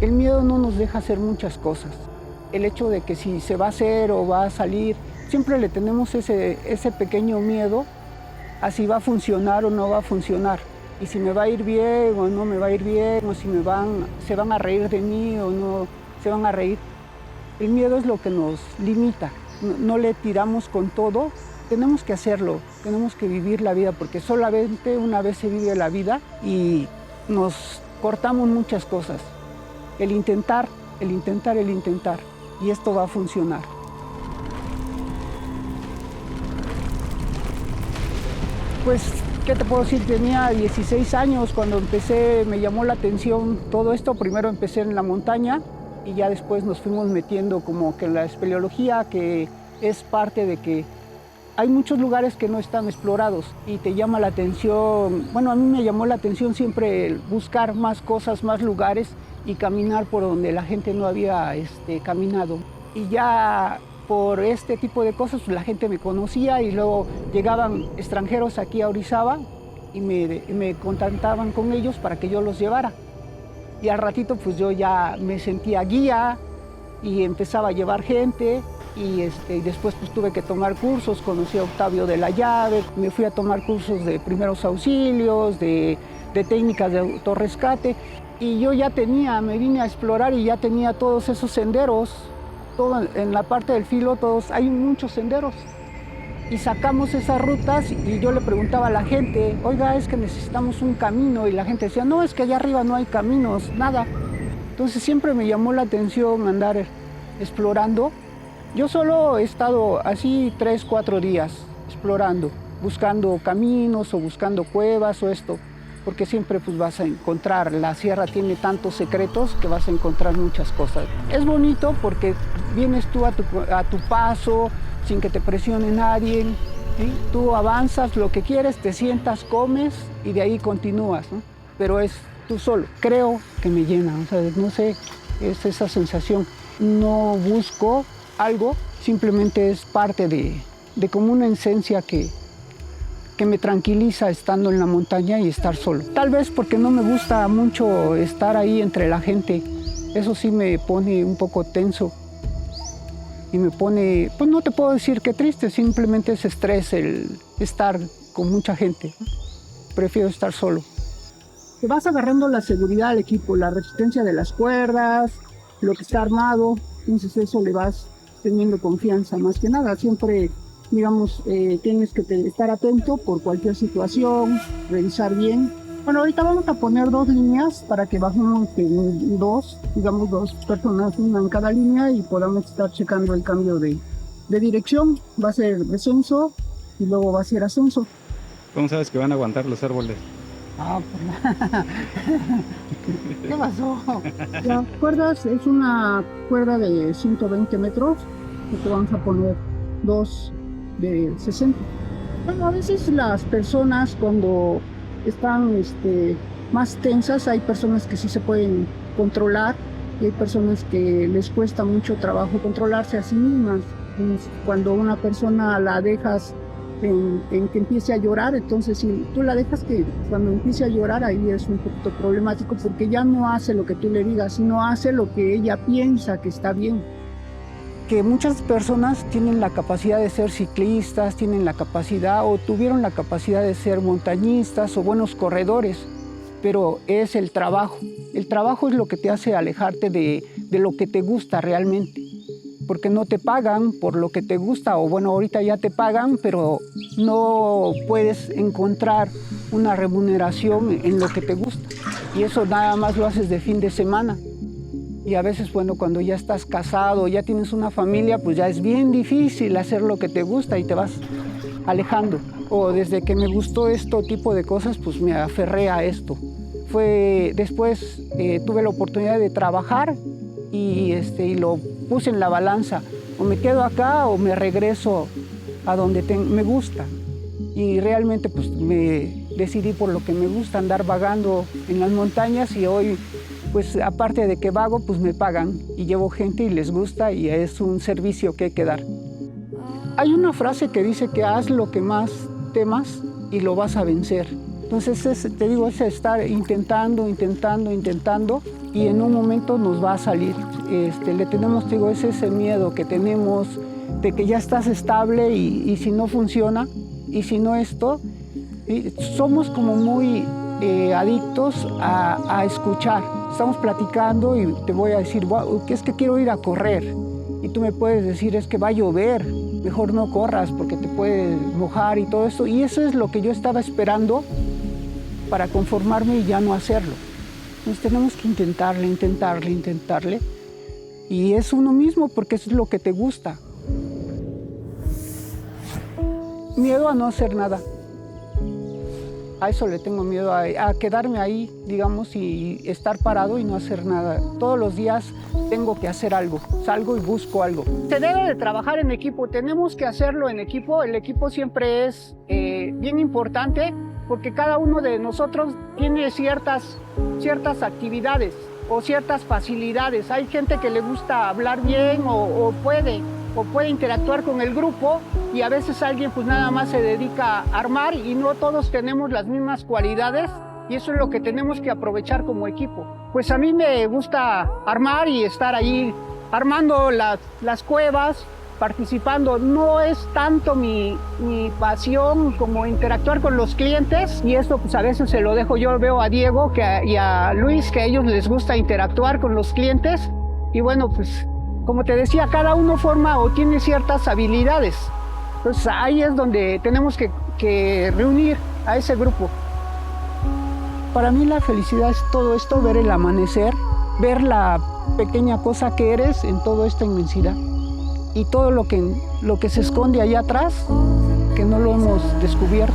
El miedo no nos deja hacer muchas cosas. El hecho de que si se va a hacer o va a salir, siempre le tenemos ese pequeño miedo a si va a funcionar o no va a funcionar. Y si me va a ir bien o no me va a ir bien, o si se van a reír de mí o no se van a reír. El miedo es lo que nos limita. No le tiramos con todo. Tenemos que hacerlo, tenemos que vivir la vida, porque solamente una vez se vive la vida y nos cortamos muchas cosas. El intentar, el intentar, el intentar. Y esto va a funcionar. Pues, ¿qué te puedo decir? Tenía 16 años cuando empecé, me llamó la atención todo esto. Primero empecé en la montaña y ya después nos fuimos metiendo como que en la espeleología, que es parte de que hay muchos lugares que no están explorados y te llama la atención. Bueno, a mí me llamó la atención siempre el buscar más cosas, más lugares y caminar por donde la gente no había caminado. Y ya por este tipo de cosas pues, la gente me conocía y luego llegaban extranjeros aquí a Orizaba y me contactaban con ellos para que yo los llevara. Y al ratito pues yo ya me sentía guía y empezaba a llevar gente. Y después pues, tuve que tomar cursos, conocí a Octavio de la Llave, me fui a tomar cursos de primeros auxilios, de técnicas de autorrescate. Y yo ya me vine a explorar y ya tenía todos esos senderos, todo en la parte del filo, hay muchos senderos. Y sacamos esas rutas y yo le preguntaba a la gente, oiga, es que necesitamos un camino. Y la gente decía, no, es que allá arriba no hay caminos, nada. Entonces siempre me llamó la atención andar explorando. Yo solo he estado así 3, 4 días explorando, buscando caminos o buscando cuevas o esto, porque siempre pues vas a encontrar, la sierra tiene tantos secretos que vas a encontrar muchas cosas. Es bonito porque vienes tú a tu paso, sin que te presione nadie, ¿sí? Tú avanzas lo que quieres, te sientas, comes y de ahí continúas, ¿no? Pero es tú solo. Creo que me llena, o sea, no sé, es esa sensación. No busco algo, simplemente es parte de como una esencia que me tranquiliza estando en la montaña y estar solo. Tal vez porque no me gusta mucho estar ahí entre la gente, eso sí me pone un poco tenso y me pone, pues no te puedo decir que triste, simplemente es estrés el estar con mucha gente. Prefiero estar solo. Te vas agarrando la seguridad al equipo, la resistencia de las cuerdas, lo que está armado, entonces eso le vas teniendo confianza más que nada. Siempre, digamos, tienes que estar atento por cualquier situación, revisar bien. Bueno, ahorita vamos a poner 2 líneas para que bajemos en 2, digamos 2 personas, una en cada línea y podamos estar checando el cambio de dirección. Va a ser descenso y luego va a ser ascenso. ¿Cómo sabes que van a aguantar los árboles? ¿Qué pasó? Las cuerdas es una cuerda de 120 metros y te vamos a poner 2 de 60. Bueno, a veces las personas cuando están más tensas, hay personas que sí se pueden controlar y hay personas que les cuesta mucho trabajo controlarse a sí mismas. Cuando una persona la dejas en que empiece a llorar, entonces si tú la dejas que cuando empiece a llorar ahí es un poquito problemático porque ya no hace lo que tú le digas, sino hace lo que ella piensa que está bien. Que muchas personas tienen la capacidad de ser ciclistas, tienen la capacidad o tuvieron la capacidad de ser montañistas o buenos corredores, pero es el trabajo. El trabajo es lo que te hace alejarte de lo que te gusta realmente. Porque no te pagan por lo que te gusta, o bueno, ahorita ya te pagan, pero no puedes encontrar una remuneración en lo que te gusta. Y eso nada más lo haces de fin de semana. Y a veces, bueno, cuando ya estás casado, ya tienes una familia, pues ya es bien difícil hacer lo que te gusta y te vas alejando. O desde que me gustó este tipo de cosas, pues me aferré a esto. Después tuve la oportunidad de trabajar y lo puse en la balanza. O me quedo acá o me regreso a donde me gusta. Y realmente pues me decidí por lo que me gusta, andar vagando en las montañas y hoy pues aparte de que vago pues me pagan y llevo gente y les gusta y es un servicio que hay que dar. Hay una frase que dice que haz lo que más temas y lo vas a vencer. Entonces te digo, es estar intentando y en un momento nos va a salir. Le tenemos, te digo, es ese miedo que tenemos de que ya estás estable y si no funciona, y si no esto, somos como muy adictos a escuchar. Estamos platicando y te voy a decir, wow, que es que quiero ir a correr. Y tú me puedes decir, es que va a llover, mejor no corras porque te puedes mojar y todo eso. Y eso es lo que yo estaba esperando para conformarme y ya no hacerlo. Entonces tenemos que intentarle. Y es uno mismo porque eso es lo que te gusta. Miedo a no hacer nada. A eso le tengo miedo, a quedarme ahí, digamos, y estar parado y no hacer nada. Todos los días tengo que hacer algo, salgo y busco algo. Se debe de trabajar en equipo, tenemos que hacerlo en equipo. El equipo siempre es bien importante porque cada uno de nosotros tiene ciertas actividades o ciertas facilidades. Hay gente que le gusta hablar bien o puede interactuar con el grupo, y a veces alguien pues nada más se dedica a armar y no todos tenemos las mismas cualidades, y eso es lo que tenemos que aprovechar como equipo. Pues a mí me gusta armar y estar ahí armando las cuevas, participando. No es tanto mi pasión como interactuar con los clientes, y esto pues a veces se lo dejo. Yo veo a Diego y a Luis que a ellos les gusta interactuar con los clientes, y bueno, pues como te decía, cada uno forma o tiene ciertas habilidades. Entonces ahí es donde tenemos que reunir a ese grupo. Para mí la felicidad es todo esto, ver el amanecer, ver la pequeña cosa que eres en toda esta inmensidad. Y todo lo que se esconde allá atrás, que no lo hemos descubierto.